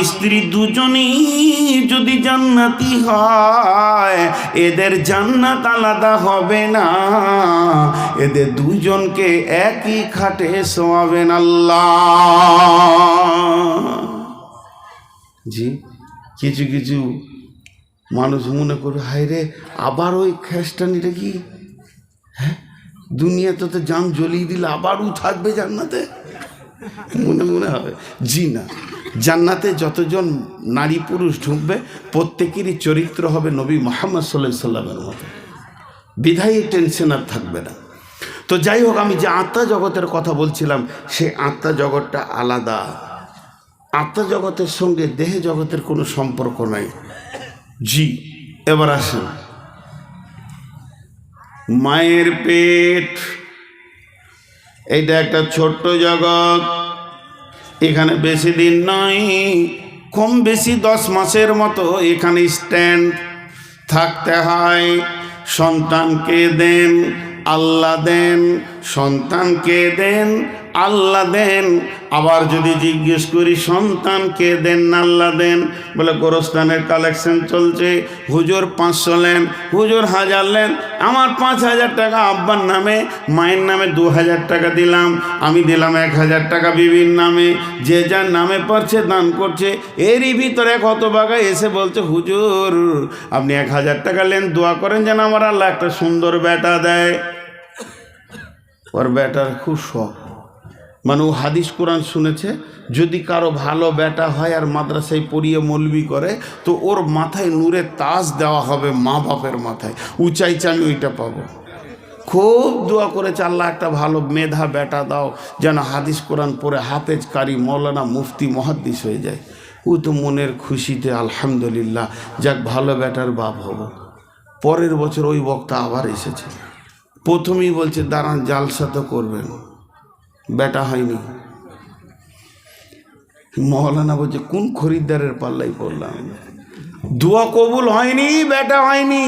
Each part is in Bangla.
স্ত্রী দুজনই যদি জান্নাতি হয়, এদের জান্নাত আলাদা হবে না, এদের দুজনকে একই খাটে শোয়াবেন আল্লাহ। জি, কিছু কিছু মানুষ মনে করবে, হায় রে আবার ওই খ্রিস্টানিটা কি, হ্যাঁ দুনিয়াতে তো জান জ্বলিয়ে দিলে আবারও থাকবে জান্নাতে, মনে মনে হবে। জি না, জান্নাতে যতজন নারী পুরুষ ঢুকবে প্রত্যেকেরই চরিত্র হবে নবী মুহাম্মদ সাল্লাল্লাহু আলাইহি সাল্লামের মতো, বিধায়ী টেনশন আর থাকবে না। তো যাই হোক, আমি যে আত্মা জগতের কথা বলছিলাম, সেই আত্মা জগৎটা আলাদা। আত্মা জগতের সঙ্গে দেহ জগতের কোনো সম্পর্ক নাই। জি, এবার আসেন, মায়ের পেট এইটা একটা ছোট্ট জগৎ, এখানে বেশি দিন নয়, কম বেশি 10 মাসের মতো এখানে স্ট্যান্ড থাকতে হয়। সন্তানকে দেন আল্লাহ দেন, সন্তানকে দেন আল্লাহ দেন। আবার যদি জিজ্ঞেস করি সন্তানকে দেন না আল্লাহ দেন, বলে গোরস্থানের কালেকশন চলছে, হুজুর 500 নেন, হুজুর 1000 নেন। আমার 5000 টাকা আব্বার নামে, মায়ের নামে 2000 টাকা দিলাম, আমি দিলাম 1000 টাকা বিবির নামে, যে যার নামে পারছে দান করছে। এরই ভিতরে কত বাগা এসে বলছে, হুজুর আপনি 1000 টাকা নেন, দোয়া করেন যেন আমার আল্লাহ একটা সুন্দর বেটা দেয়। ওর বেটার খুব শখ, মানে ও হাদিস কোরআন শুনেছে, যদি কারো ভালো বেটা হয় আর মাদ্রাসায় পড়িয়ে মৌলবি করে, তো ওর মাথায় নূরের তাজ দেওয়া হবে, মা বাপের মাথায়। উঁচাইছে আমি ওইটা পাবো। খুব দোয়া করেছে, আল্লাহ একটা ভালো মেধা বেটা দাও, যেন হাদিস কোরআন পড়ে হাফেজ কারি মৌলানা মুফতি মুহাদ্দিস হয়ে যায়। ও তো মনের খুশিতে আলহামদুলিল্লাহ, যাক ভালো বেটার বাপ হব। পরের বছর ওই বক্তা আবার এসেছে, প্রথমেই বলছে দাঁড়ান জালসা তো করবেন, বেটা হয়নি। মৌলানা বলছে কোন খরিদ্দারের পাল্লাই পড়লাম, দোয়া কবুল হয়নি, বেটা হয়নি।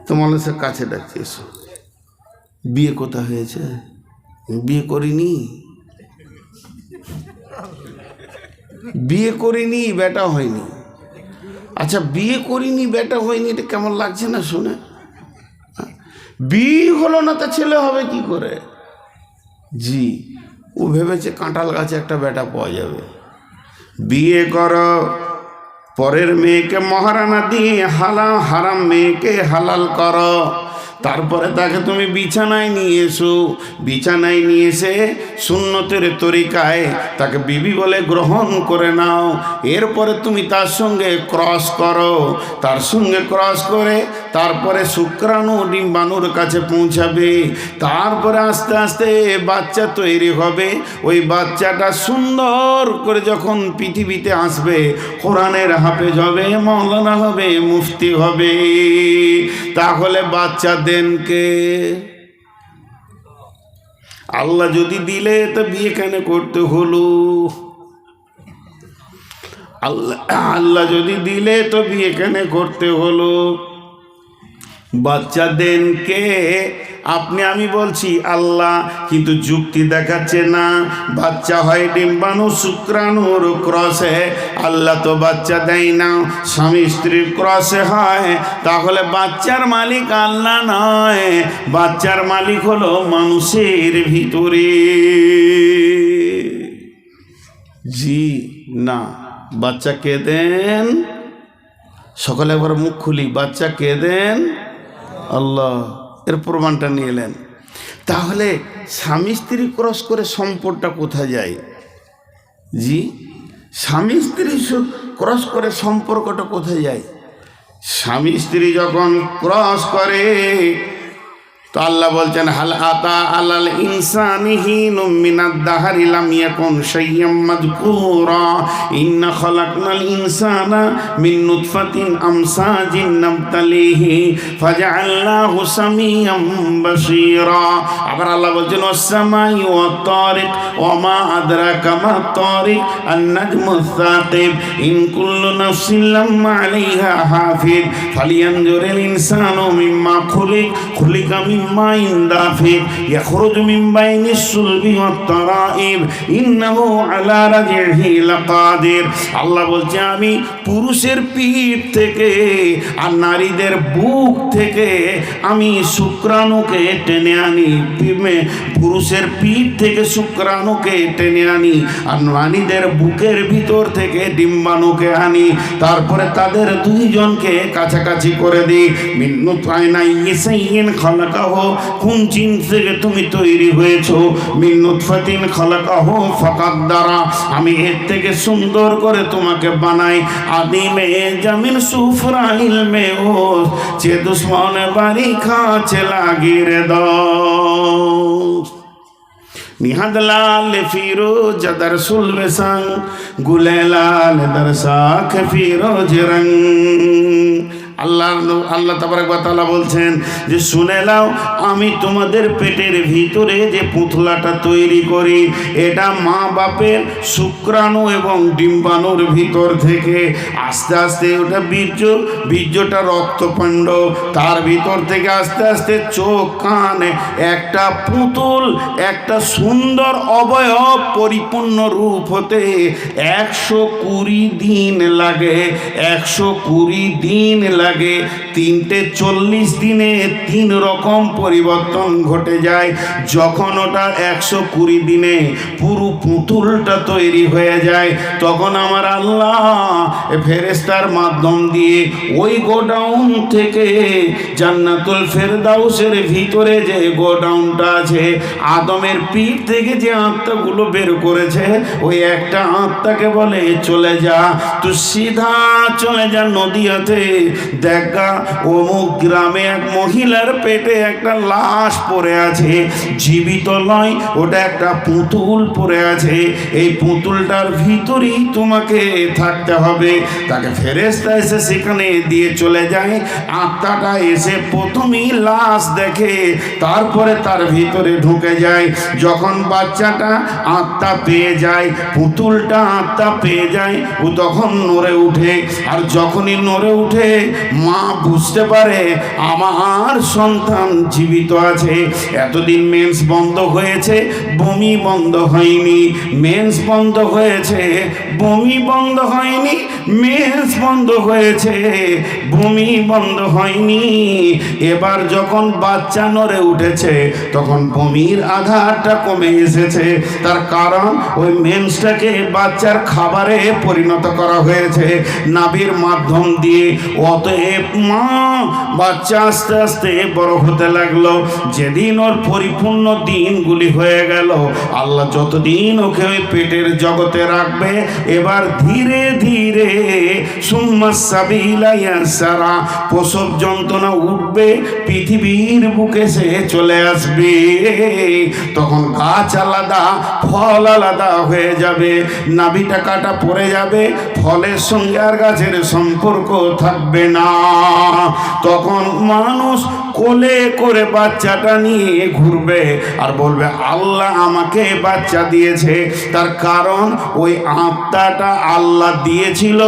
তো মৌলানা কাছে ডাকছে, এসো। বিয়ে কোথা হয়েছে? বিয়ে করিনি, বিয়ে করিনি, বেটা হয়নি। আচ্ছা বিয়ে করিনি, বেটা হয়নি, এটা কেমন লাগছে না শুনে? বিয়ে হলো না তা ছেলে হবে কি করে? জি, ও ভেবেছে কাঁঠাল গাছে একটা বেটা পাওয়া যাবে। বিয়ে করো, পরের মেয়েকে মহারানা দিয়ে হারাম মেয়েকে হালাল করো, তারপরে তাকে তুমি বিছানায় নিয়ে এসো, বিছানায় নিয়ে এসে সুন্নতের তরিকায় তাকে বিবি বলে গ্রহণ করে নাও। এরপরে তুমি তার সঙ্গে ক্রস করো, তার সঙ্গে ক্রস করে তারপরে শুক্রাণু ডিম্বাণুর কাছে পৌঁছাবে। তারপরে আস্তে আস্তে বাচ্চা তৈরি হবে। ওই বাচ্চাটা সুন্দর করে যখন পৃথিবীতে আসবে, কোরআনের হাফেজ হবে, মৌলানা হবে, মুফতি হবে। তাহলে বাচ্চা দেন কে? আল্লাহ যদি দিলে তো বিয়ে কেন করতে হলো? আল্লাহ যদি দিলে তো বিয়ে কেন করতে হলো? বাচ্চা দেন কে? আপনি আমি বলছি আল্লাহ, কিন্তু যুক্তি দেখাচ্ছে না। বাচ্চা হয় ডিম্বাণু শুক্রাণুর ক্রসে, আল্লাহ তো বাচ্চা দেয় না, স্বামী স্ত্রীর ক্রসে হয়। তাহলে বাচ্চার মালিক আল্লাহ নয়, বাচ্চার মালিক হলো মানুষের ভিতরে। জি না, বাচ্চা কে দেন? সকালে একবার মুখ খুলি, বাচ্চা কে দেন? আল্লাহ। এর প্রমাণটা নিয়ে এলেন। তাহলে স্বামী স্ত্রী ক্রস করে সম্পর্কটা কোথায় যায়? জি, স্বামী স্ত্রী ক্রস করে সম্পর্কটা কোথায় যায়? স্বামী স্ত্রী যখন ক্রস করে, তো আল্লাহ বলছেন হাল আতা আলাল ইনসানি হিনুম মিনাদ দাহরি লাম ইয়াকুন শাইয়্যাম মাযকুরা ইন্না খালাকনাল ইনসানা মিন নুতফাতিন আমসাজিন নাবতালিহি ফাজআলনাহু সামিয়াম বাসীরা। আবার আল্লাহ বলছেন ওয়াস-সামাই ওয়াত-তারিক ওয়া মা আদরাকা মাত-তারিক আন-নাজমুস সাকিব ইন কুল্লু নাফসিন লাম্মা আলাইহা হাফিজ ফালিয়ানজুরিল ইনসানু মিম্মা খুলিকা মিন মিম্মাইন দাফিক ইয়াখরুজু মিন বাইনিস সুলবি ওয়াত তারাইব ইন্নাহু আলা রাজিহি লাকাদির। আল্লাহ বলছে আমি পুরুষের পিঠ থেকে আর নারীদের বুক থেকে আমি শুক্রাণুকে টেনে আনি, পুরুষের পিঠ থেকে শুক্রাণুকে টেনে আনি আর নারীদের বুকের ভিতর থেকে ডিম্বাণুকে আনি, তারপরে তাদের দুইজনকে কাছাকাছি করে দিই। মিন্নুত আয়নাই ইসাইন খালাকাহু, কোন জিনিস থেকে তুমি তৈরি হয়েছো? মিন্নুত ফাতিন খালাকাহু ফাকাদ্দারা, আমি এর থেকে সুন্দর করে তোমাকে বানাই। আদিমে জামিন সুফরা ইলমে ও যে দুশ্মন বাড়ি খাচ্ছে লাগিয়ে দাও। নিহাদ লাল ফিরোজ দর সুলবেসাং গুলে লাল দর শাখ ফিরোজ রং। আল্লাহ তাবারক ওয়া তাআলা বলছেন যে শুনে নাও, আমি তোমাদের পেটের ভিতরে যে পুতলাটা তৈরি করি এটা মা বাপের শুক্রাণু এবং ডিম্বাণুর ভিতর থেকে আস্তে আস্তে ওটা বীর্যটা রক্তপিণ্ড, তার ভিতর থেকে আস্তে আস্তে চোখ কান, একটা পুতুল, একটা সুন্দর অবয়ব পরিপূর্ণ রূপ হতে 120 দিন লাগে। 120 দিন লাগে। 340 দিনে 3 রকম পরিবর্তন ঘটে যায়। যখন ওটা 120 দিনে পুরো পুতুলটা তৈরি হয়ে যায়, তখন আমার আল্লাহ ফেরেশতার মাধ্যম দিয়ে ওই গোডাউন থেকে জান্নাতুল ফেরদাউসের ভিতরে যে গোডাউনটা আছে, আদমের পিঠ থেকে যে আত্মাগুলো বের করেছে, ওই একটা আত্মাকে বলে চলে যা, তো সিধা চলে যা নদিয়াতে, দেখা অমুক গ্রামে এক মহিলার পেটে একটা লাশ পড়ে আছে, জীবিত নয়, ওটা একটা পুতুল পড়ে আছে, এই পুতুলটার ভিতরেই তোমাকে থাকতে হবে। তাকে ফেরেশতা এসে সেখানে দিয়ে চলে যায়। আত্মাটা এসে প্রথমেই লাশ দেখে, তারপরে তার ভিতরে ঢুকে যায়। যখন বাচ্চাটা আত্মা পেয়ে যায়, পুতুলটা আত্মা পেয়ে যায়, ও তখন নড়ে উঠে। আর যখনই নড়ে উঠে মা বুঝতে পারে আমার সন্তান জীবিত আছে। এতদিন মেন্স বন্ধ হয়েছে, বমি বন্ধ হয়নি, মেন্স বন্ধ হয়েছে, বমি বন্ধ হয়নি, মেন্স বন্ধ হয়েছে, বমি বন্ধ হয়নি। এবার যখন বাচ্চা নড়ে উঠেছে তখন বমির আঘাতটা কমে এসেছে। তার কারণ ওই মেন্সটাকে বাচ্চার খাবারে পরিণত করা হয়েছে নাভির মাধ্যম দিয়ে। অতএব মা বাচ্চা আস্তে আস্তে বড় হতে লাগলো। যেদিন ওর পরিপূর্ণ দিনগুলি হয়ে গেল, আল্লাহ যতদিন ওকে ওই পেটের জগতে রাখবে, এবার ধীরে ধীরে সুম্মা সাবিলা ইয়াসারা, প্রসব যন্ত্রণা উঠবে, পৃথিবীর বুকে সে চলে আসবে। তখন গাছ আলাদা, ফল আলাদা হয়ে যাবে, নাভিটা কাটা পড়ে যাবে, ফলের সঙ্গে আর গাছের সম্পর্ক থাকবে না। তখন মানুষ কোলে করে বাচ্চাটা নিয়ে ঘুরবে আর বলবে আল্লাহ আমাকে বাচ্চা দিয়েছে। তার কারণ ওই আত্মাটা আল্লাহ দিয়েছিল।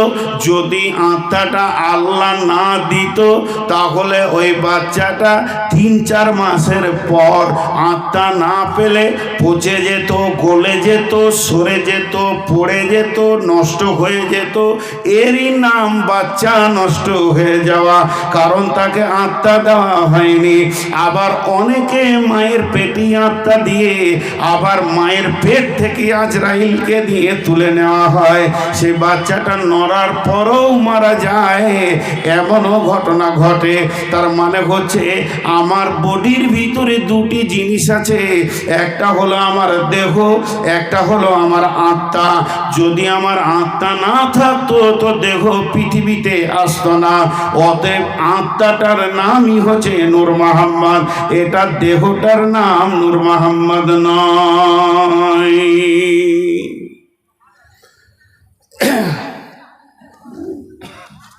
যদি আত্মাটা আল্লাহ না দিত তাহলে ওই বাচ্চাটা 3-4 মাসের পর আত্মা না পেলে পচে যেত, গলে যেত, সরে যেত, পড়ে যেত, নষ্ট হয়ে যেত। এরই নাম বাচ্চা নষ্ট হয়ে যাওয়া, কারণ তাকে আত্মা দেওয়া হয়নি। আবার অনেকে মায়ের পেটে আত্মা দিয়ে আবার মায়ের পেট থেকে আজরাইলকে দিয়ে তুলে নেওয়া হয়, সে বাচ্চাটা নড়ার পরেও মারা যায়, এমনও ঘটনা ঘটে। তার মানে হচ্ছে আমার বডির ভিতরে 2টি জিনিস আছে, একটা হলো আমার দেহ, একটা হলো আমার আত্মা। যদি আমার আত্মা না থাকতো তো দেহ পৃথিবীতে আসতো না। অতএব আত্মাটার নামই হচ্ছে নূর মোহাম্মদ, এটা দেহটার নাম নূর মোহাম্মদ নয়।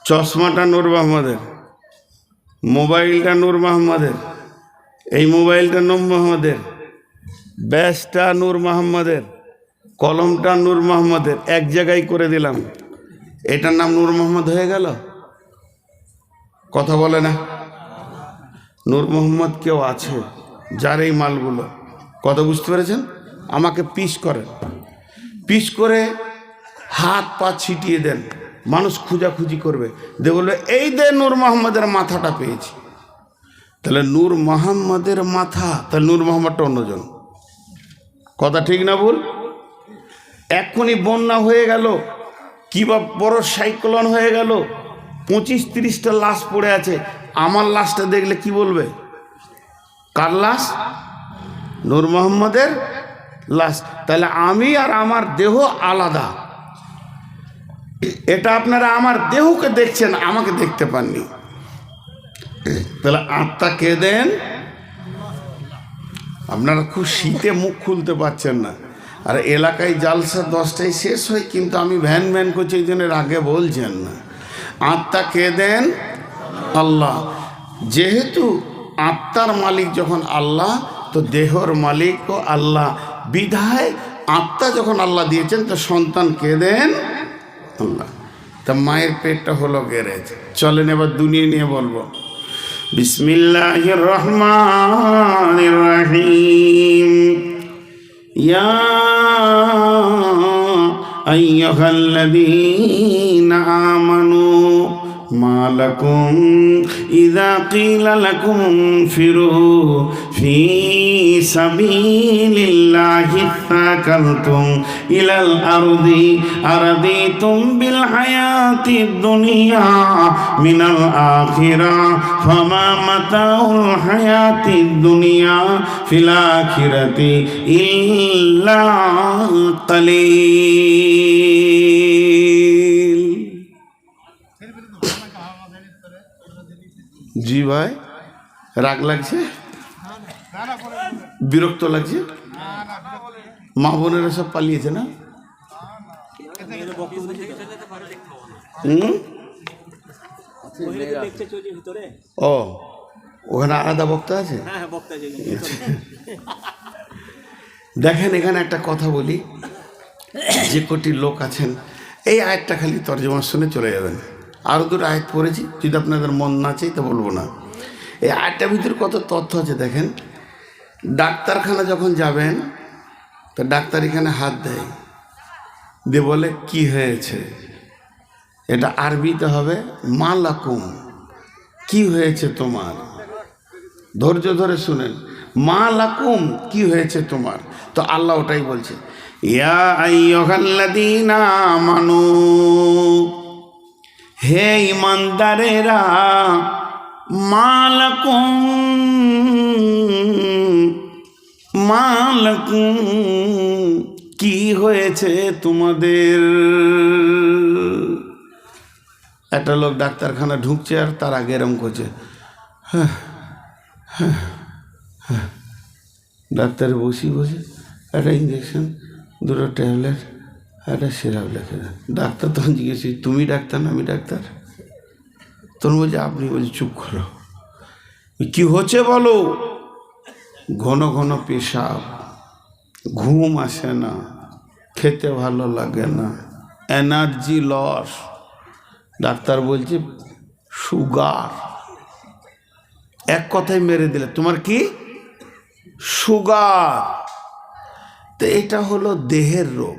চশমাটা নূর মোহাম্মদের, মোবাইলটা নূর মোহাম্মদের, এই মোবাইলটা নূর মোহাম্মদের, ব্যাসটা নূর মোহাম্মদের, কলমটা নূর মোহাম্মদের, এক জায়গায় করে দিলাম, এটার নাম নূর মোহাম্মদ হয়ে গেল। কথা বলে না? নূর মোহাম্মদ কেউ আছে যার এই মালগুলো, কথা বুঝতে পেরেছেন? আমাকে পিস করেন, পিস করে হাত পা ছিটিয়ে দেন, মানুষ খুঁজাখুঁজি করবে, দে বলবে এই দে নূর মোহাম্মদের মাথাটা পেয়েছি। তাহলে নূর মোহাম্মদের মাথা, তাহলে নূর মোহাম্মদটা অন্যজন। কথা ঠিক না ভুল? এক্ষুনি বন্যা হয়ে গেল, কিংবা বড় সাইক্লোন হয়ে গেল, 25-30টা লাশ পড়ে আছে, আমার লাশটা দেখলে কি বলবে? কার লাশ? নূর মোহাম্মদের লাশ। তাহলে আমি আর আমার দেহ আলাদা। এটা আপনারা আমার দেহকে দেখছেন, আমাকে দেখতে পাননি। তাহলে আত্মা কে দেন? আপনারা খুব শীতে মুখ খুলতে পারছেন না, আর এলাকায় জালসা 10টায় শেষ হয়, কিন্তু আমি ভ্যান ভ্যান করছি, এই জন্য আগে বলছেন না। আত্মা কে দেন? আল্লাহ। যেহেতু আত্মার মালিক যখন আল্লাহ, তো দেহর মালিকও আল্লাহ, বিধায় আত্মা যখন আল্লাহ দিয়েছেন, তো সন্তান কে দেন? আল্লাহ। তা মায়ের পেটটা হলো গ্যারেজ। চলেন এবার দুনিয়া নিয়ে বলবো। বিসমিল্লাহির রহমানির রহিম। ইয়া আইয়ুহাল্লাযীনা আমানু মা লাকুম ইযা ক্বিলা লাকুম ইনফিরু ফী সাবিলিল্লাহি তাকালতুম ইলাল আরদি আরাদিতুম বিল হায়াতিদ দুনিয়া মিনাল আখিরা ফামা মাতাউল হায়াতিদ দুনিয়া ফিল আখিরাতি ইল্লা কালিল। জি ভাই, রাগ লাগছে? বিরক্ত লাগছে? মা বোনেরা সব পালিয়েছে না? ও, ওখানে আলাদা বক্তা আছে? দেখেন, এখানে একটা কথা বলি, যে কোটি লোক আছেন, এই আয়াতটা খালি তর্জমা শুনে চলে যাবেন। আরও দুটো আয়াত পড়েছি, যদি আপনাদের মন না চাই তো বলবো না। এই আয়াতটার ভিতরে কত তথ্য আছে দেখেন। ডাক্তারখানা যখন যাবেন, তো ডাক্তার এখানে হাত দেয়, দিয়ে বলে কি হয়েছে। এটা আরবিতে হবে মা লাকুম, কি হয়েছে তোমার। ধৈর্য ধরে শুনেন, মা লাকুম, কি হয়েছে তোমার। তো আল্লাহ ওটাই বলছে, ইয়া আইয়ুহাল্লাযীনা আমানু, হে ইমানদারেরা, মা লাকুম, মা লাকুম, কি হয়েছে তোমাদের। একটা লোক ডাক্তারখানা ঢুকছে, আর তার আগে এরম করছে, হ্যাঁ হ্যাঁ হ্যাঁ। ডাক্তারে বসি বসে একটা ইঞ্জেকশন, দুটো ট্যাবলেট, একটা সিরাপ লেখে দেন। ডাক্তার তখন জিজ্ঞেস, তুমি ডাক্তার না আমি ডাক্তার? তখন বলছে আপনি। বলছে চুপ করো, কি হচ্ছে বলো। ঘন ঘন পেশাব, ঘুম আসে না, খেতে ভালো লাগে না, এনার্জি লস। ডাক্তার বলছে সুগার। এক কথায় মেরে দিলে, তোমার কি সুগার। তো এটা হলো দেহের রোগ।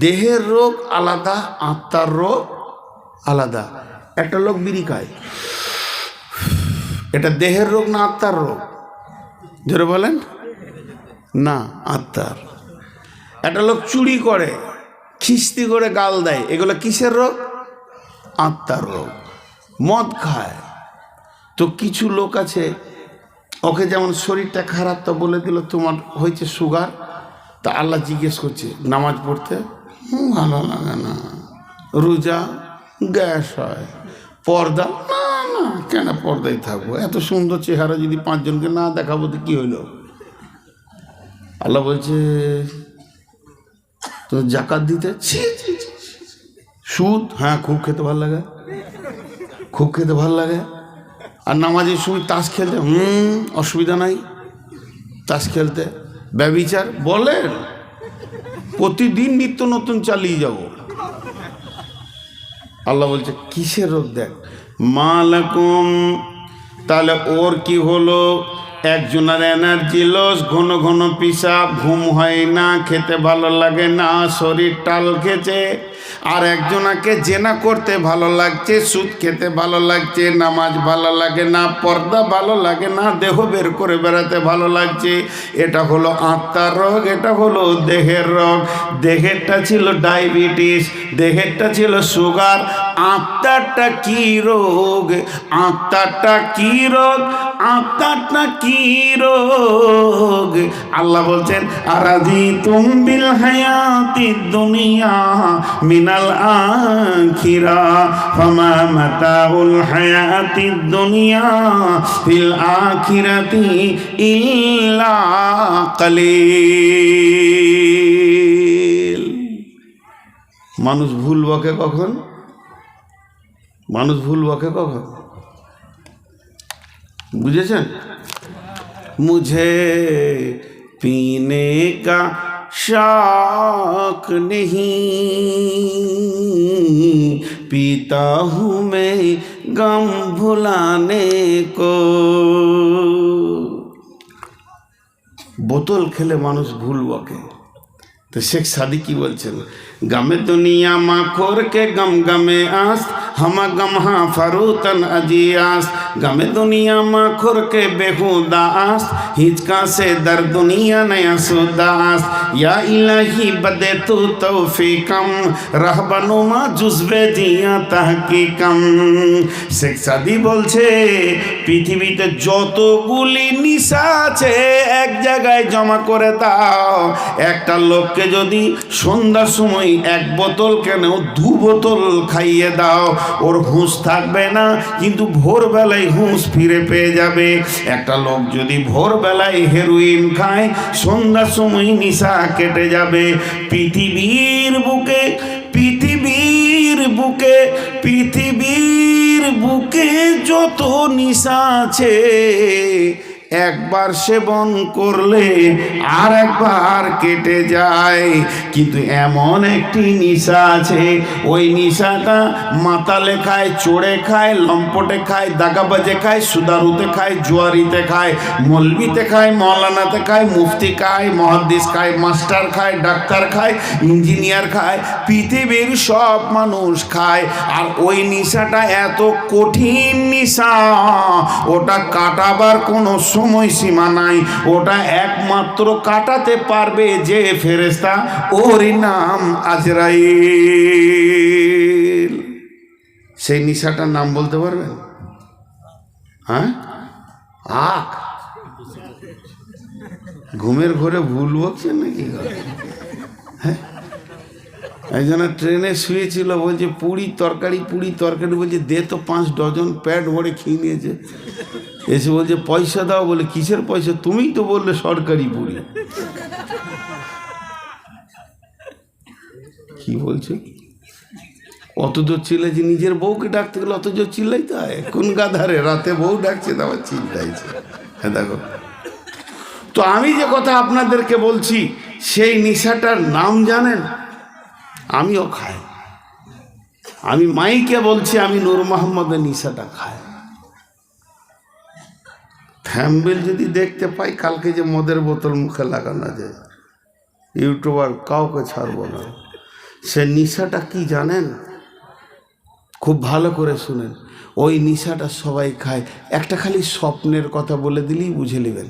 দেহের রোগ আলাদা, আত্মার রোগ আলাদা। একটা লোক বিড়ি খায়, এটা দেহের রোগ না আত্মার রোগ? জোরে বলেন না, আত্মার। একটা লোক চুরি করে, খিস্তি করে গাল দেয়, এগুলো কিসের রোগ? আত্মার রোগ। মদ খায়, তো কিছু লোক আছে, ওকে যেমন শরীরটা খারাপ, তো বলে দিল তোমার হয়েছে সুগার। তা আল্লাহ জিজ্ঞেস করছে, নামাজ পড়তে ভালো লাগে না, রোজা গ্যাস হয়, পর্দা না না, কেন পর্দায় থাকবো, এত সুন্দর চেহারা যদি 5 জনকে না দেখাবো তো কি হইল। আল্লাহ বলছে তো জাকাত দিতে, সুদ, হ্যাঁ খুব খেতে ভালো লাগে, খুব খেতে ভালো লাগে। আর নামাজের সময় তাস খেলতে, অসুবিধা নাই তাস খেলতে। ব্যভিচার বলেন, প্রতিদিন নিত্য নতুন চালিয়ে যাব। আল্লাহ বলছে কিসের রোগ দেখ, মা লাকুম তাহলে ওর কি হলো? একজনের এনার্জি লস, ঘন ঘন পিসাব, ঘুম হয় না, খেতে ভালো লাগে না, শরীর টাল খেছে। আর একজনাকে জেনা করতে ভালো লাগছে, সুদ খেতে ভালো লাগছে, নামাজ ভালো লাগে না, পর্দা ভালো লাগে না, দেহ বের করে বেড়াতে ভালো লাগছে। এটা হলো আত্মার রোগ, এটা হলো দেহের রোগ। দেহেরটা ছিল ডায়াবেটিস, দেহেরটা ছিল সুগার। আত্মারটা কি রোগ? আত্মারটা কি রোগ? আত্মারটা কি রোগ? আল্লাহ বলছেন, আরাদি তুমবিল হায়াতি দুনিয়া মিনাল আখিরা ফামা মাতাউল হায়াতি দুনিয়া ফিল আখিরাতি ইল্লা কালিল। মানুষ ভুল বকে কখন? মানুষ ভুল বকে কখন? বুঝেছেন? মুঝে पीने का शौक नहीं, पीता हूँ मैं गम भुलाने को। বোতল খেলে মানুষ ভুল বকে। তো শেখ সাদি কি বলছেন? गमे दुनिया माखोर के गम गमे आस, हम गम हाँ फरूतन अजियास। गमे दुनिया माखोर के बेहुदा आस, हिचका से दर दुनिया नया सुदास। या इलाही बदे तू तौफीकम, रहबनुमा जुज़बे जिया तहकीकम। শেখ সাদি বলছে, পৃথিবীতে যতগুলি নিশা আছে এক জায়গায় জমা করে দাও। একটা লোককে যদি সন্ধ্যার সময় এক বোতল কেন 2 বোতল খাইয়ে দাও, ওর হুঁশ থাকবে না, কিন্তু ভোরবেলায় হুঁশ ফিরে পেয়ে যাবে। একটা লোক যদি ভোরবেলায় হেরোইন খায়, সন্ধ্যার সময় নিশা কেটে যাবে। পৃথিবীর বুকে পৃথিবীর বুকে পৃথিবীর বুকে যত নিশা আছে, একবার সেবন করলে আর একবার কেটে যায়। কিন্তু এমন একটি নিশা আছে, ওই নিশাটা মাতালে খায়, চোরে খায়, লম্পটে খায়, দাগাবাজে খায়, সুদারুতে খায়, জুয়ারিতে খায়, মলবিতে খায়, মৌলানাতে খায়, মুফতি খায়, মহাদ্দিস খায়, মাস্টার খায়, ডাক্তার খায়, ইঞ্জিনিয়ার খায়, পৃথিবীর সব মানুষ খায়। আর ওই নিশাটা এত কঠিন নিশা, ওটা কাটাবার কোনো সময়সীমা নাই। ওটা একমাত্র কাটাতে পারবে যে ফেরেশতা, ওরই নাম আজরাইল। সেই নিশাটার নাম বলতে পারবেন? হ্যাঁ, আখ। ঘুমের ঘরে ভুল বকছেন নাকি? হ্যাঁ, একজন ট্রেনে শুয়েছিল, বলছে পুরি তরকারি বলছে দে তো 5 ডজন, প্যাট ভরে খেয়ে নিয়েছে। এসে বলছে পয়সা দাও। বলে কিসের পয়সা? তুমিই তো বললে সরকারি পুরি। কি বলছে? অত জোর চিল্লাইছে, নিজের বউকে ডাকতে গেলে অত জোর চিল্লাইতে হয়? কোন গাধারে রাতে বউ ডাকছে, আবার চিল্লাইছে। হ্যাঁ দেখো তো, আমি যে কথা আপনাদেরকে বলছি, সেই নেশাটার নাম জানেন? আমিও খাই। আমি মাইকে বলছি, আমি নূর মোহাম্মদের নেশাটা খাই। থ্যাম্বেল যদি দেখতে পাই কালকে, যে মদের বোতল মুখে লাগানো যায়, ইউটিউবার কাউকে ছাড়বো না। সে নেশাটা কি জানেন? খুব ভালো করে শুনেন। ওই নেশাটা সবাই খায়। একটা খালি স্বপ্নের কথা বলে দিলেই বুঝে নেবেন।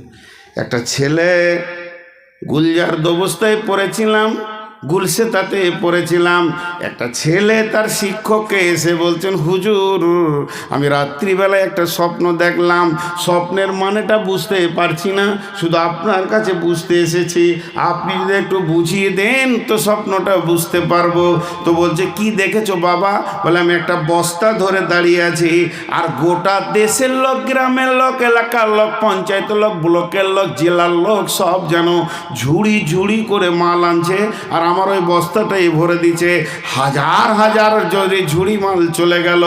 একটা ছেলে, গুলজার অবস্থায় পড়েছিলাম, গুলশেতাতে পড়েছিলাম। একটা ছেলে তার শিক্ষককে এসে বলছেন, হুজুর আমি রাত্রিবেলায় একটা স্বপ্ন দেখলাম, স্বপ্নের মানেটা বুঝতে পারছি না, শুধু আপনার কাছে বুঝতে এসেছি, আপনি যদি একটু বুঝিয়ে দেন তো স্বপ্নটা বুঝতে পারবো। তো বলছে কি দেখেছো বাবা? বলে আমি একটা বস্তা ধরে দাঁড়িয়ে আছি, আর গোটা দেশের লোক, গ্রামের লোক, এলাকার লোক, পঞ্চায়েতের লোক, ব্লকের লোক, জেলার লোক সব যেন ঝুড়ি ঝুড়ি করে মাল আনছে, আর আমার ওই বস্তাটাই ভরে দিচ্ছে। হাজার হাজার যদি ঝুড়ি মাল চলে গেল,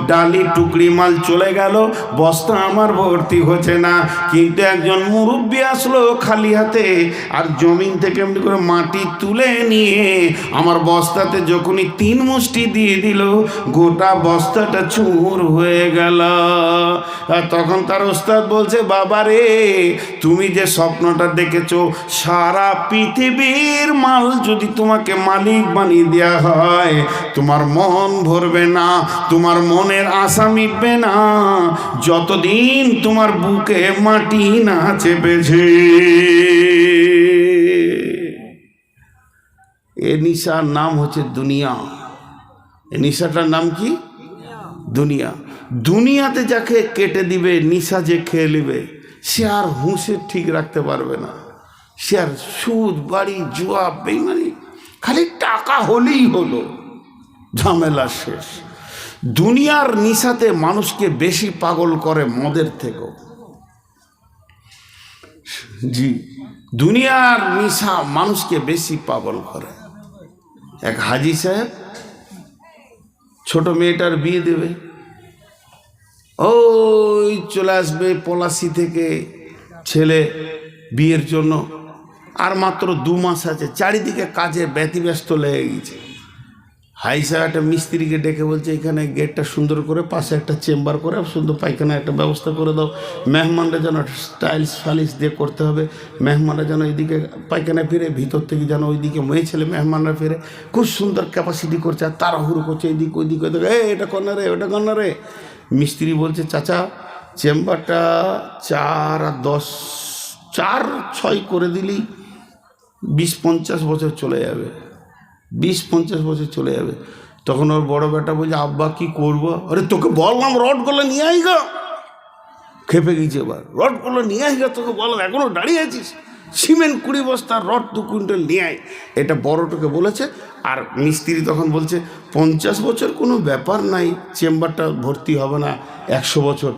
ডালি টুকরি মাল চলে গেল, বস্তা আমার ভর্তি হচ্ছে না। কিন্তু একজন মুরব্বী আসলো খালি হাতে, আর জমিন থেকে এমনি করে মাটি তুলে নিয়ে আমার বস্তাতে যখনই 3 মুষ্টি দিয়ে দিল, গোটা বস্তাটা চুর হয়ে গেল। আর তখন তার ওস্তাদ বলছে, বাবা রে, তুমি যে স্বপ্নটা দেখেছো, সারা পৃথিবীর মাল যদি তোমাকে মালিক বানিয়ে দেওয়া হয়, তোমার মন ভরবে না, তোমার মনের আশা মিটবে না, যতদিন তোমার বুকে মাটি না চেপেছে। এ নিশার নাম হচ্ছে দুনিয়া। এ নিশাটার নাম কি? দুনিয়া। দুনিয়াতে যাকে কেটে দিবে, নিশা যে খেয়ে নেবে, সে আর হুঁশে ঠিক রাখতে পারবে না। সে আর সুদ, বাড়ি, জুয়া, বেইমানি, খালি টাকা হলেই হলো, ঝামেলা শেষ। দুনিয়ার নিশাতে মানুষকে বেশি পাগল করে মদের থেকেও। জি, দুনিয়ার নিশা মানুষকে বেশি পাগল করে। এক হাজি সাহেব ছোট মেয়েটার বিয়ে দেবে, ওই চলে আসবে পলাশি থেকে ছেলে বিয়ের জন্য, আর মাত্র 2 মাস আছে, চারিদিকে কাজে ব্যতিব্যস্ত লেগে গেছে। হাই সাহেব একটা মিস্ত্রিকে ডেকে বলছে, এখানে গেটটা সুন্দর করে, পাশে একটা চেম্বার করে সুন্দর পায়খানা একটা ব্যবস্থা করে দাও, মেহমানরা যেন স্টাইলস ফালিশ দিয়ে করতে হবে, মেহমানরা যেন এইদিকে পায়খানা ফিরে, ভিতর থেকে যেন ওইদিকে মেয়ে ছেলে মেহমানরা ফিরে, খুব সুন্দর ক্যাপাসিটি করছে, আর তাড়াহুড়ো করছে এইদিক ওইদিকে, এটা কর্নার রে, ওটা কর্নার রে। মিস্ত্রি বলছে, চাচা চেম্বারটা 4 আর 10, 4-6 করে দিলেই 20-50 বছর চলে যাবে, 20-50 বছর চলে যাবে। তখন ওর বড় বেটা বলছে, আব্বা কি করবো? আরে তোকে বললাম রডগুলো নিয়ে আই গা। খেপে গেছে এবার, রডগুলো নিয়ে আই গা, তোকে বললাম, এখনো দাঁড়িয়ে আছিস? সিমেন্ট 20 বস্তা, রড 2 কুইন্টাল নিয়ে আয়। এটা বড়টাকে বলেছে। আর মিস্ত্রি তখন বলছে, 50 বছর কোনো ব্যাপার নাই, চেম্বারটা ভর্তি হবে না, 100 বছর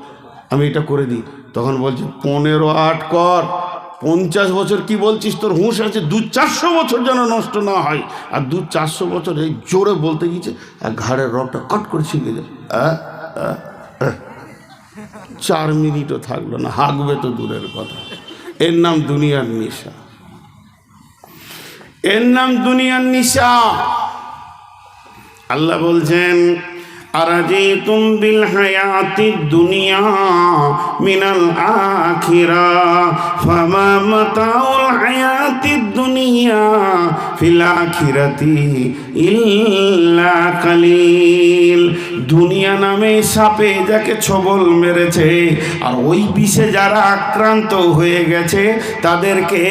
আমি এটা করে দিই। তখন বলছে 15-8 কর, 50 বছর কি বলছিস? তোর হুঁশ আছে? 200-400 বছর যেন নষ্ট না হয়। আর 200-400 বছর এই জোরে বলতে গিয়েছে, আর ঘাড়ের রগটা কট করে ছিঁড়ে যায়। 4 মিনিটও থাকলো না, হাঁকবে তো দূরের কথা। এর নাম দুনিয়ার নিশা, এর নাম দুনিয়ার নিশা। আল্লাহ বলছেন, আরাজিতুম বিল হায়াতিদ দুনিয়া মিনাল আখিরা ফামা মাতাউল হায়াতিদ দুনিয়া ফিল আখিরাতি ইল্লা কালিল। দুনিয়া নামে সাপে যাকে ছবল মেরেছে, আর ওই বিষে যারা আক্রান্ত হয়ে গেছে, তাদেরকে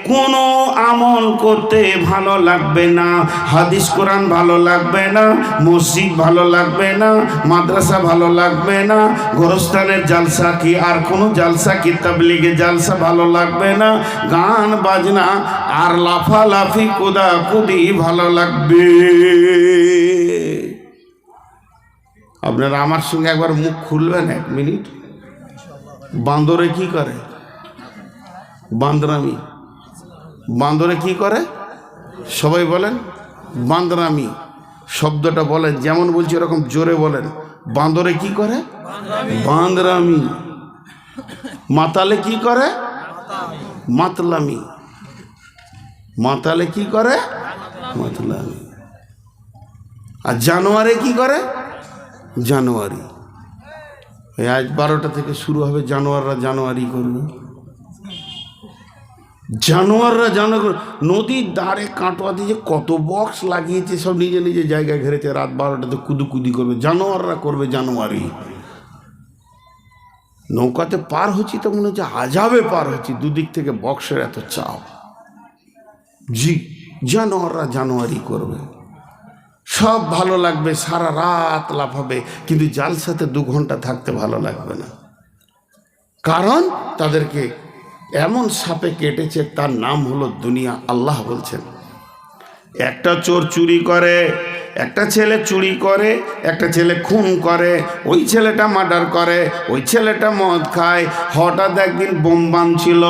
কোনো আমল করতে ভালো লাগবে না, হাদিস কোরআন ভালো লাগবে না, মসজিদ ভালো লাগবে না, মাদ্রাসা ভালো লাগবে না, গোরস্থানের জালসা কি আর কোনো জালসা কি তাবলীগে জালসা ভালো লাগবে না, গান বাজনা আর লাফালাফি কুদাকুদি ভালো লাগবে। আপনারা আমার সঙ্গে একবার মুখ খুলবেন 1 মিনিট। বান্দরে কি করে? বান্দরামি। বান্দরে কি করে? সবাই বলেন বান্দরামি। শব্দটা বলেন, যেমন বলছি এরকম জোরে বলেন। বান্দরে কি করে? বান্দরামি। মাতালে কি করে? মাতলামি। মাতালে কি করে? মাতলামি। আর জানোয়ারে কি করে? জানুয়ারি। আজ 12টা থেকে শুরু হবে, জানোয়াররা জানুয়ারি করবে। জানোয়াররা জানোয়ার, নদীর ধারে কাটোয়া দিয়ে কত বক্স লাগিয়েছে, সব নিজে নিজে জায়গায় ঘেরেছে, রাত 12টাতে কুদুকুদি করবে, জানোয়াররা করবে জানুয়ারি। নৌকাতে পার হচ্ছি তো মনে হচ্ছে আজাবে পার হচ্ছি, দুদিক থেকে বক্সের এত চাপ। জি, জানোয়াররা জানুয়ারি করবে, সব ভালো লাগবে, সারা রাত লাফাবে, কিন্তু জালসাতে 2 ঘন্টা থাকতে ভালো লাগবে না। কারণ তাদেরকে এমন সাপে কেটেছে, তার নাম হলো দুনিয়া। আল্লাহ বলছেন, একটা চোর চুরি করে, একটা ছেলে চুরি করে, একটা ছেলে খুন করে, ওই ছেলেটা মার্ডার করে, ওই ছেলেটা মদ খায়। হঠাৎ একদিন বোম বাঁধছিল,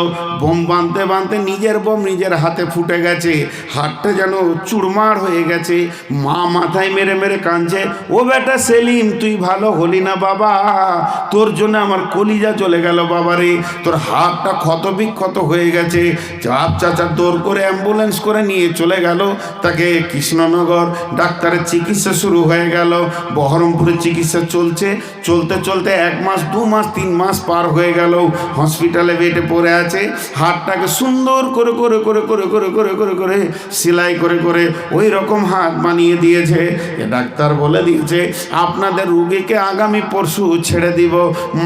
বোম বাঁধতে বাঁধতে নিজের বোম নিজের হাতে ফুটে গেছে, হাতটা যেন চুরমার হয়ে গেছে। মা মাথায় মেরে মেরে কাঁদছে, ও বেটা সেলিম, তুই ভালো হলি না বাবা, তোর জন্য আমার কলিজা চলে গেল বাবা রে, তোর হাতটা ক্ষত বিক্ষত হয়ে গেছে। চাপ চাচা দৌড় করে অ্যাম্বুলেন্স করে নিয়ে চলে গেল তাকে কৃষ্ণনগর। ডাক্তারের চিকিৎসা শুরু হয়ে গেল, বহরমপুরে চিকিৎসা চলছে। চলতে চলতে 1 মাস 2 মাস 3 মাস পার হয়ে গেল, হসপিটালে বেডে পড়ে আছে। হাতটাকে সুন্দর করে করে করে করে করে করে করে করে সেলাই করে করে ওই রকম হাত বানিয়ে দিয়েছে। ডাক্তার বলে দিয়েছে আপনাদের রুগীকে আগামী পরশু ছেড়ে দিব।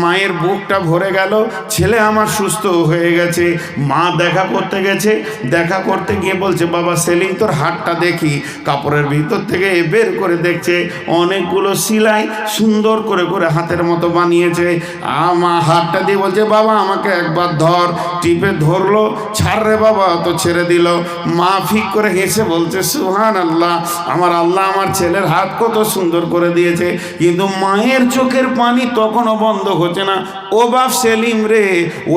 মায়ের বুকটা ভরে গেল, ছেলে আমার সুস্থ হয়ে গেছে। মা দেখা করতে গেছে, দেখা করতে গিয়ে বলছে বাবা সেলিম তোর হাতটা দেখি। কাপড়ের ভিতর থেকে বের করে দেখছে অনেকগুলো সেলাই সুন্দর করে করে হাতের মতো বানিয়েছে। মা হাতটা দিয়ে বলছে বাবা আমাকে একবার ধর। টিপে ধরলো, ছাড় রে বাবা, তো ছেড়ে দিল। মা ফিক করে হেসে বলছে সুবহানাল্লাহ, আমার আল্লাহ আমার ছেলের হাত কত সুন্দর করে দিয়েছে। কিন্তু মায়ের চোখের পানি তখনও বন্ধ হচ্ছে না। ও বাপ সেলিম রে,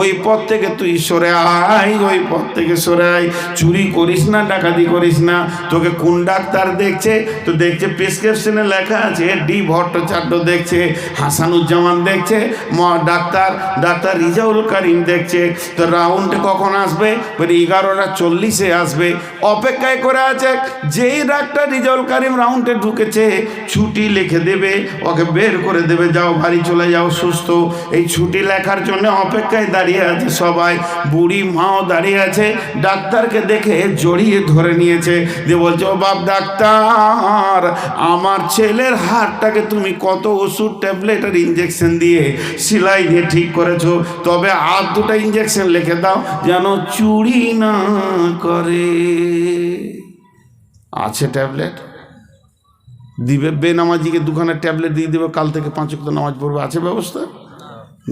ওই পথ থেকে তুই সরে আয়, ওই পথ থেকে সরে আয়, চুরি করিস না, ডাকাতি করিস না। তোকে কোন ডাক্তার দেখছে? তো দেখছে প্রেসক্রিপশনে লেখা আছে ডি ভট্টাচার্য দেখছে, হাসানুজ্জামান দেখছে, ডাক্তার রিজাউল করিম দেখছে। তো রাউন্ডে কখন আসবে? 11:40 আসবে। অপেক্ষায় করে আছে। যেই ডাক্তার রিজাউল করিম রাউন্ডে ঢুকেছে ছুটি লিখে দেবে, ওকে বের করে দেবে, যাও বাড়ি চলে যাও সুস্থ। এই ছুটি লেখার জন্য অপেক্ষায় দাঁড়িয়ে আছে সবাই। বুড়ি মাও দাঁড়িয়ে আছে, ডাক্তারকে দেখে জড়িয়ে ধরে নিয়েছে, দিয়ে বলছে ও বাপ ডাক্তার, আমার ছেলের হাতটাকে তুমি কত ওষুধ ট্যাবলেট আর ইঞ্জেকশন দিয়ে সেলাই দিয়ে ঠিক করেছো, তবে আর 2টা ইঞ্জেকশন লিখে দাও যেন চুরি না করে। আছে ট্যাবলেট দিবে, বেনামাজিকে 2খানা ট্যাবলেট দিয়ে দেবে, কাল থেকে 5 ওয়াক্ত নামাজ পড়বে, আছে ব্যবস্থা?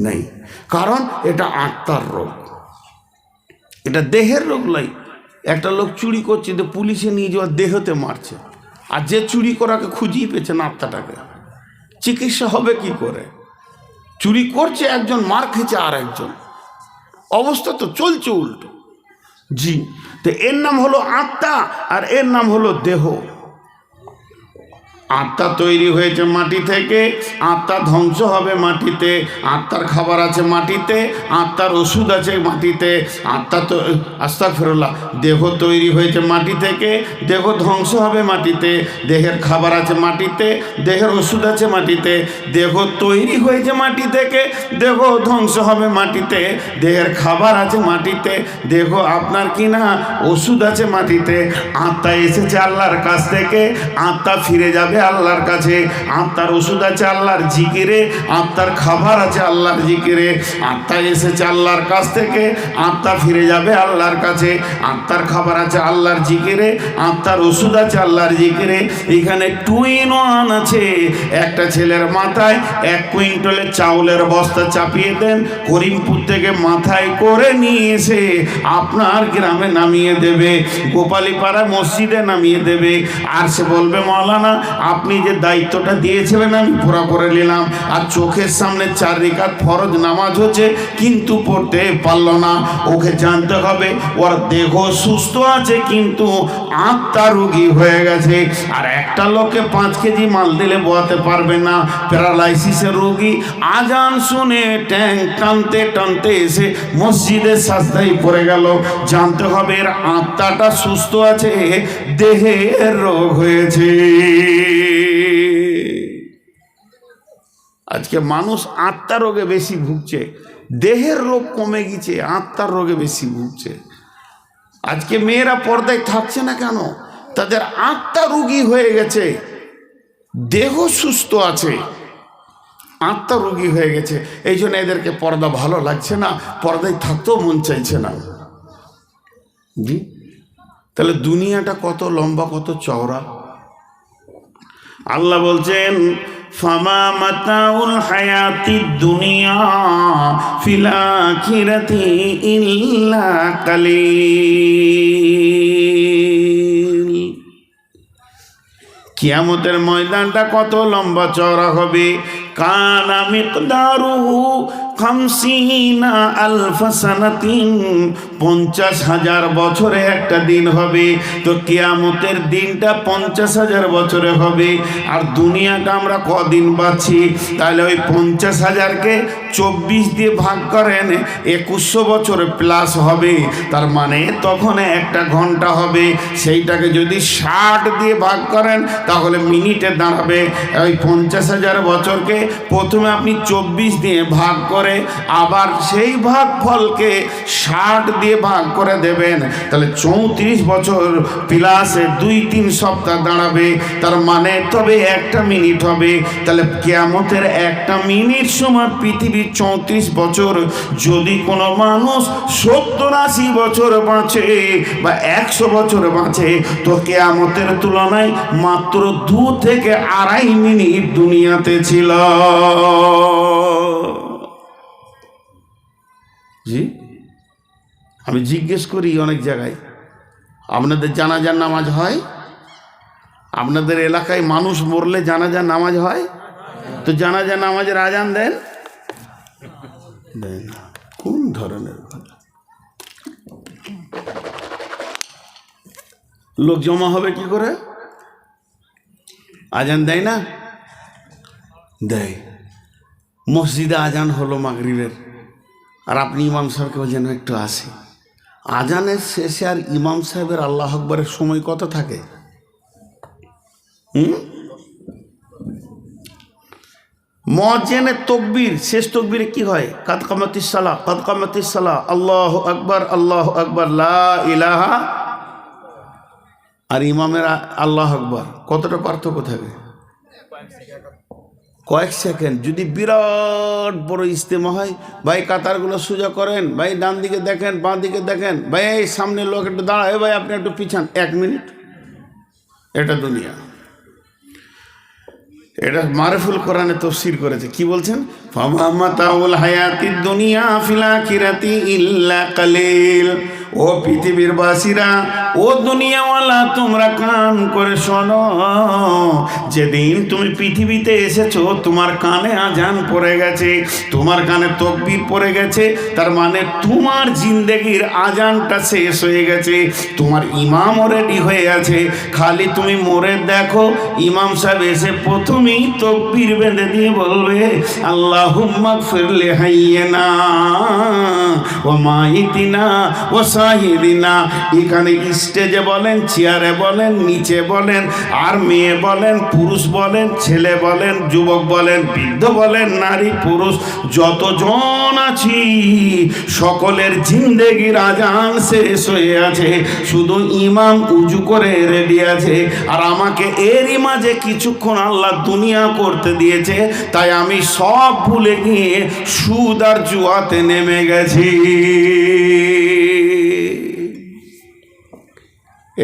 নেই। কারণ এটা আত্মার রোগ, এটা দেহের রোগ নয়। একটা লোক চুরি করছে, তো পুলিশে নিয়ে যাওয়া দেহতে মারছে, আর যে চুরি করাকে খুঁজিয়ে পেয়েছে না আত্মাটাকে, চিকিৎসা হবে কি করে? চুরি করছে একজন, মার খেয়েছে আর একজন, অবস্থা তো চলছে উল্টো। জি, তো এর নাম হলো আত্মা আর এর নাম হলো দেহ। আত্মা তৈরি হয়েছে মাটি থেকে, আত্মা ধ্বংস হবে মাটিতে। আত্মার খাবার আছে মাটিতে, আত্মার ওষুধ আছে মাটিতে। আত্মা তো আস্তাগফিরুল্লাহ, দেহ তৈরি হয়েছে মাটি থেকে, দেহ ধ্বংস হবে মাটিতে। দেহের খাবার আছে মাটিতে, দেহের ওষুধ আছে মাটিতে। দেহ তৈরি হয়েছে মাটি থেকে, দেহ ধ্বংস হবে মাটিতে। দেহের খাবার আছে মাটিতে, দেহ আপনার কিনা ওষুধ আছে মাটিতে। আত্মা এসেছে আল্লাহর কাছ থেকে, আত্মা ফিরে যাবে আল্লাহর কাছে। আত্মার ওষুধ আছে আল্লাহর জিকিরে, আত্মার খাবার আছে আল্লাহর জিকিরে। আত্মা এসেছে আল্লাহর কাছ থেকে, আত্মা ফিরে যাবে আল্লাহর কাছে। আত্মার খাবার আছে আল্লাহর জিকিরে, আত্মার ওষুধ আছে আল্লাহর জিকিরে। এখানে 2 in 1 আছে। একটা ছেলের মাথায় 1 কুইন্টালের চাউলের বস্তা চাপিয়ে দেন, করিমপুর থেকে মাথায় করে নিয়ে এসে আপনার গ্রামে নামিয়ে দেবে, গোপালীপাড়া মসজিদে নামিয়ে দেবে। আর সে বলবে মাওলানা আপনি যে দায়িত্বটা দিয়েছিলেন আমি পুরা করে নিলাম, আর চোখের সামনে 4 রাকাত ফরজ নামাজ হচ্ছে কিন্তু পড়তে পারল না। ওকে জানতে হবে ওর দেহ সুস্থ আছে কিন্তু আত্মা রোগী হয়ে গেছে। আর একটা লোককে 5 কেজি মাল দিলে বোয়াতে পারবে না, প্যারালাইসিসের রোগী। আজান শুনে ট্যাং টানতে টানতে এসে মসজিদে সাজদায় পড়ে গেল। জানতে হবে এর আত্মাটা সুস্থ আছে, দেহের রোগ হয়েছে। আজকে মানুষ আত্মার রোগে বেশি ভুগছে, দেহের রোগ কমে গেছে, আত্মার রোগে বেশি ভুগছে। আজকে মেয়েরা পর্দায় থাকছে না কেন? তাদের আত্মা রোগী হয়ে গেছে, দেহ সুস্থ আছে, আত্মা রোগী হয়ে গেছে। এই জন্য এদেরকে পর্দা ভালো লাগছে না, পর্দায় থাকতেও মন চাইছে না। জি, তাহলে দুনিয়াটা কত লম্বা, কত চওড়া। আল্লাহ বলছেন ফামা মাতাউল হায়াতিদ দুনিয়া ফিল আখিরাতি ইল্লা কালিল। কিয়ামতের ময়দানটা কত লম্বা চওড়া হবে। কানা মিকদারুহু 50 আলফ সানাতিন, 50,000 বছরে একটা দিন হবে। তো কিয়ামতের দিনটা 50,000 বছরে হবে। আর দুনিয়াটা আমরা কদিন বাঁচি? তাহলে ওই 50,000কে 24 দিয়ে ভাগ করেন, 2100 বছর প্লাস হবে। তার মানে তখন একটা ঘন্টা হবে। সেইটাকে যদি 60 দিয়ে ভাগ করেন তাহলে মিনিটে দাঁড়াবে। ওই 50,000 বছরকে প্রথমে আপনি 24 দিয়ে ভাগ করে আবার সেই ভাগফলকে 60 দিয়ে ভাগ করে দেবেন, তাহলে 34 বছর প্লাসে 2-3 সপ্তাহ দাঁড়াবে। তার মানে তবে একটা মিনিট হবে। তাহলে কিয়ামতের একটা মিনিট সময় পৃথিবীর 34 বছর। যদি কোনো মানুষ 70-80 বছর বাঁচে বা 100 বছর বাঁচে, তো কিয়ামতের তুলনায় মাত্র 2 থেকে 2.5 মিনিট দুনিয়াতে ছিল। জি, আমি জিজ্ঞেস করি অনেক জায়গায়, আপনাদের জানাজার নামাজ হয়? আপনাদের এলাকায় মানুষ মরলে জানাজার নামাজ হয়? তো জানাজার নামাজের আজান দেন? দেন না। কোন ধরনের কথা? লোক জমা হবে কি করে? আজান দেয় না? দেয়। মসজিদে আজান হলো মাগরিবের, আর আপনি ইমাম সাহেবকে বলছেন একটু আসি। আজানের শেষে আর ইমাম সাহেবের আল্লাহ আকবরের সময় কত থাকে? মুয়াজ্জিনের তকবীর, শেষ তকবীরে কি হয়? কাদ কামাতিস সালাহ, কাদ কামাতিস সালাহ, আল্লাহু আকবার, আল্লাহু আকবার, লা ইলাহা। আর ইমামের আল্লাহু আকবার কতটা পার্থক্য থাকে? কয়েক সেকেন্ড। যদি বিরাট বড় ইজতেমা হয়, ভাই কাতারগুলো সোজা করেন, ভাই ডান দিকে দেখেন, বাঁ দিকে দেখেন, ভাই এই সামনে লোক একটু দাঁড়ায়, ভাই আপনি একটু পিছান, 1 মিনিট। এটা দুনিয়া। এটা মারফুল কোরআনে তাফসীর করেছে। কি বলছেন? ফামা মাতাউল হায়াতিদ দুনিয়া ফিল আখিরাতি ইল্লা কালিল। ও পৃথিবীর বাসীরা, ও দুনিয়াওয়ালা, তোমরা কান করে শোনো। যেদিন তুমি পৃথিবীতে এসেছো তোমার কানে আজান পড়ে গেছে, তোমার কানে তাকবীর পড়ে গেছে, তার মানে তোমার জিন্দেগির আজানটা শেষ হয়ে গেছে। তোমার ইমামও রেডি হয়ে আছে, খালি তুমি মরে দেখো। ইমাম সাহেব এসে প্রথমেই তাকবীর বেঁধে দিয়ে বলবে আল্লাহুম্মা গফির লি হাইয়িনা ওয়া মাইতিনা ওয়া শাহিদিনা। এখানে স্টেজে বলেন, চেয়ারে বলেন, নিচে বলেন, আর মেয়ে বলেন, পুরুষ বলেন, ছেলে বলেন, যুবক বলেন, বৃদ্ধ বলেন, নারী পুরুষ যতজন আছি সকলের জিন্দেগির আজান শেষ হয়ে আছে। শুধু ইমাম উজু করে রেডি আছে। আর আমাকে এরই মাঝে কিছুক্ষণ আল্লাহ দুনিয়া করতে দিয়েছে, তাই আমি সব ভুলে গিয়ে সুদ আর জুয়াতে নেমে গেছি।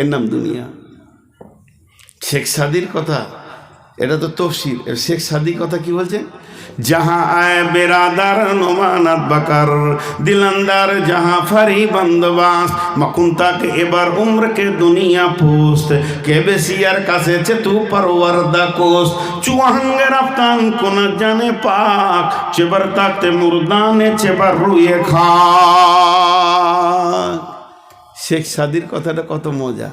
এর নাম দুনিয়া। শেখ সাদির কথা, এটা তো তফসির। শেখ সাদির কথা কি বলছে? जहाँ आए बेरादार नुमानत बकर दिलंदार जहाँ फरी बंदोबास मकुंता के एबार उम्र के दुनिया पोस्ट के बेसियार कासे चे तू परवरदा कोस्ट चुहंगे रफ्तान को न जाने पाक चेबर ताकते मुर्दाने चेबर रुए खा। শেখ সাদির কথাটা কত মজা।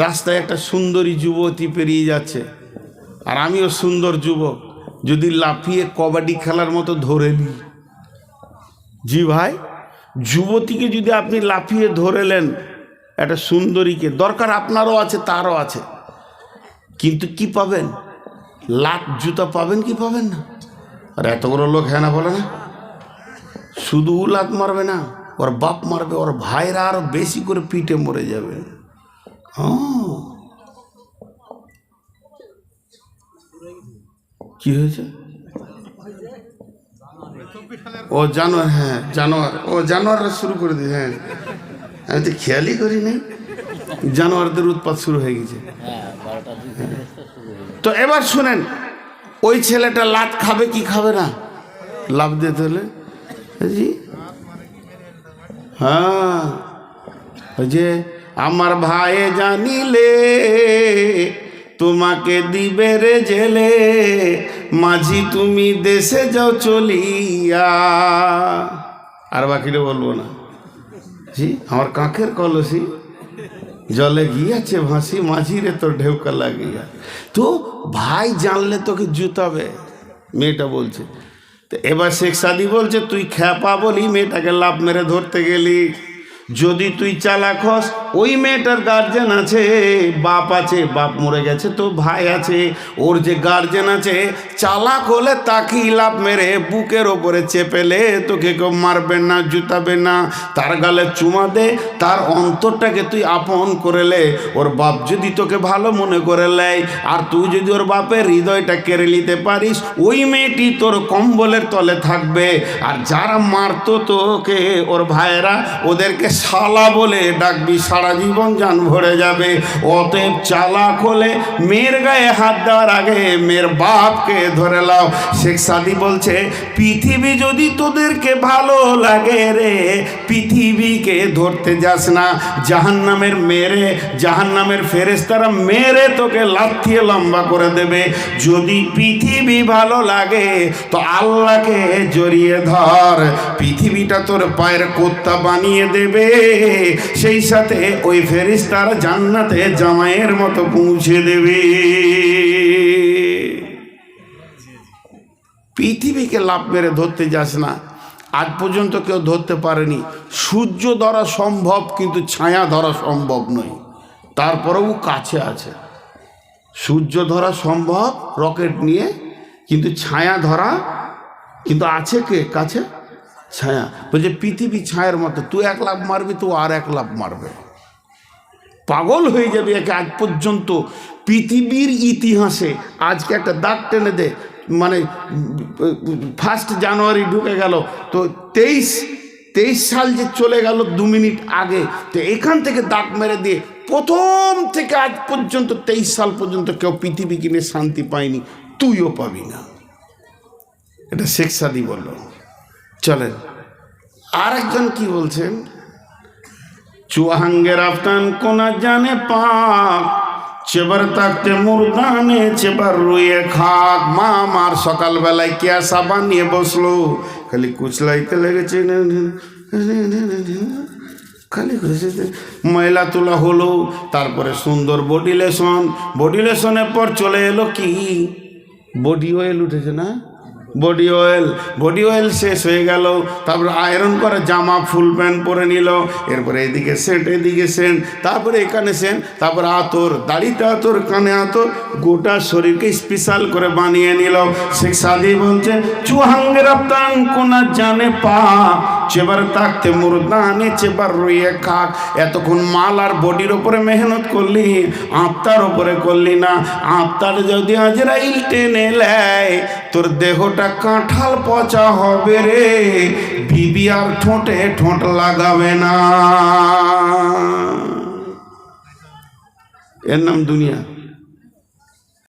রাস্তায় একটা সুন্দরী যুবতী পেরিয়ে যাচ্ছে, আর আমিও সুন্দর যুবক, যদি লাফিয়ে কবাডি খেলার মতো ধরে নিই। জি ভাই, যুবতীকে যদি আপনি লাফিয়ে ধরেলেন, একটা সুন্দরীকে, দরকার আপনারও আছে তারও আছে, কিন্তু কি পাবেন? লাত জুতা পাবেন কি পাবেন না? আর এত বড় লোক হ্যাঁ না বলে না, শুধু লাত মারবে না, ওর বাপ মারবে, ওর ভাইরা আরো বেশি করে পিটে মরে যাবে। কি হয়েছে? ও জানোয়ার, হ্যাঁ জানোয়ার, ও জানোয়াররা শুরু করে দিয়ে। হ্যাঁ, আমি তো খেয়ালই করি নাই, জানোয়ারদের উৎপাত শুরু হয়ে গেছে। তো এবার শুনেন, ওই ছেলেটা লাত খাবে কি খাবে না? লাভ দিতে হলে জি, হ্যাঁ, ওই যে আমার ভাই জানিলে তোমাকে দিবে রে জেলে, মাঝি তুমি দেশে যাও চলিয়া। আর বাকিটা বলবো না। জি, আমার কাকের কলসি জলে গিয়াছে ভাসি, মাঝি রে তোর ঢেউকা লাগিয়া। তো ভাই জানলে তোকে জুতাবে, মেয়েটা বলছে। তো এবার শেখ সাদি বলছে, তুই খ্যাপা বলি মেয়েটাকে লাভ মেরে ধরতে গেলি। যদি তুই চালাক হস, ওই মেয়েটার গার্জেন আছে, বাপ আছে, বাপ মরে গেছে, তো ভাই আছে, ওর যে গার্জেন আছে, চালাক হলে তাকেই লাভ মেরে বুকের ওপরে চেপেলে তোকে কেউ মারবে না, জুতাবে না, তার গালে চুমা দে, তার অন্তরটাকে তুই আপন করে লে। ওর বাপ যদি তোকে ভালো মনে করে লেয়, আর তুই যদি ওর বাপের হৃদয়টা কেড়ে নিতে পারিস, ওই মেয়েটি তোর কম্বলের তলে থাকবে। আর যারা মারতো তোকে, ওর ভাইয়েরা, ওদেরকে শালা বলে ডাকবি, সারা জীবন জান ভরে যাবে। অতএব চালাক হলে মেয়ের গায়ে হাত দেওয়ার আগে মেয়ের বাপকে ধরে লাও। শেখ সাদি বলছে, পৃথিবী যদি তোদেরকে ভালো লাগে রে, পৃথিবীকে ধরতে যাস না। জাহান্নামের মেরে, জাহান্নামের ফেরেশতারা মেরে তোকে লাথিয়ে লম্বা করে দেবে। যদি পৃথিবী ভালো লাগে তো আল্লাহকে জড়িয়ে ধর, পৃথিবীটা তোর পায়ের কোত্তা বানিয়ে দেবে। সেই সাথে ওই ফেরেশতারা জান্নাতে জামাইয়ের মতো পৌঁছে দেবে। পৃথিবীকে লাভ মেরে ধরতে যাস না। আজ পর্যন্ত কেউ ধরতে পারেনি। সূর্য ধরা সম্ভব, কিন্তু ছায়া ধরা সম্ভব নয়। তারপরেও কাছে আছে। সূর্য ধরা সম্ভব রকেট নিয়ে, কিন্তু ছায়া ধরা কিন্তু আছে কে কাছে? ছায়া। বলছে পৃথিবী ছায়ার মতো, তুই এক লাফ মারবি তো আর এক লাফ মারবে, পাগল হয়ে যাবে। একে আজ পর্যন্ত পৃথিবীর ইতিহাসে আজকে একটা দাগ টেনে দে, মানে 1 জানুয়ারি ঢুকে গেল, তো 23 সাল যে চলে গেল 2 মিনিট আগে, তো এখান থেকে দাগ মেরে দিয়ে প্রথম থেকে আজ পর্যন্ত 23 সাল পর্যন্ত কেউ পৃথিবী কিনে শান্তি পায়নি, তুইও পাবি না। এটা শেখ সাদি বলল। চলেন আর একজন কি বলছেন, চুয়াহাঙ্গের আফতান কোনা জানে পাক, চেবার থাকতে মুরদানে চেবার রুয়ে খাক। মা আমার সকালবেলায় কে সাবান নিয়ে বসলো, খালি কুচলাইতে লেগেছে, খালি ময়লা তোলা হলো। তারপরে সুন্দর বডি লেশন, বডি লেশনের পর চলে এলো কি, বডি অয়েল উঠেছে না, বডি অয়েল, বডি অয়েল শেষ হয়ে গেল। তারপরে আয়রন করে জামা ফুল প্যান্ট পরে নিল। এরপরে এদিকে সেন্ট, এদিকে সেন্ট, তারপরে এখানে সেন্ট, তারপরে আতর, দাড়িতে আতর, কানে আতর, গোটা শরীরকে স্পেশাল করে বানিয়ে নিল। শেখ সাদি বলছে, চুহাঙ্গের আফতান কোনা জানে পা, চেবার থাকতে মুরদানে চেবার রুইয়ে খাক। এতক্ষণ মাল আর বডির ওপরে মেহনত করলি, আত্মার ওপরে করলি না। আত্মার যদি আজরাইল টেনে নেয়, তোর দেহটা কাঁঠাল পচা হবে রে, বিবি আর ঠোঁটে ঠোঁট লাগাবে না। এর নাম দুনিয়া।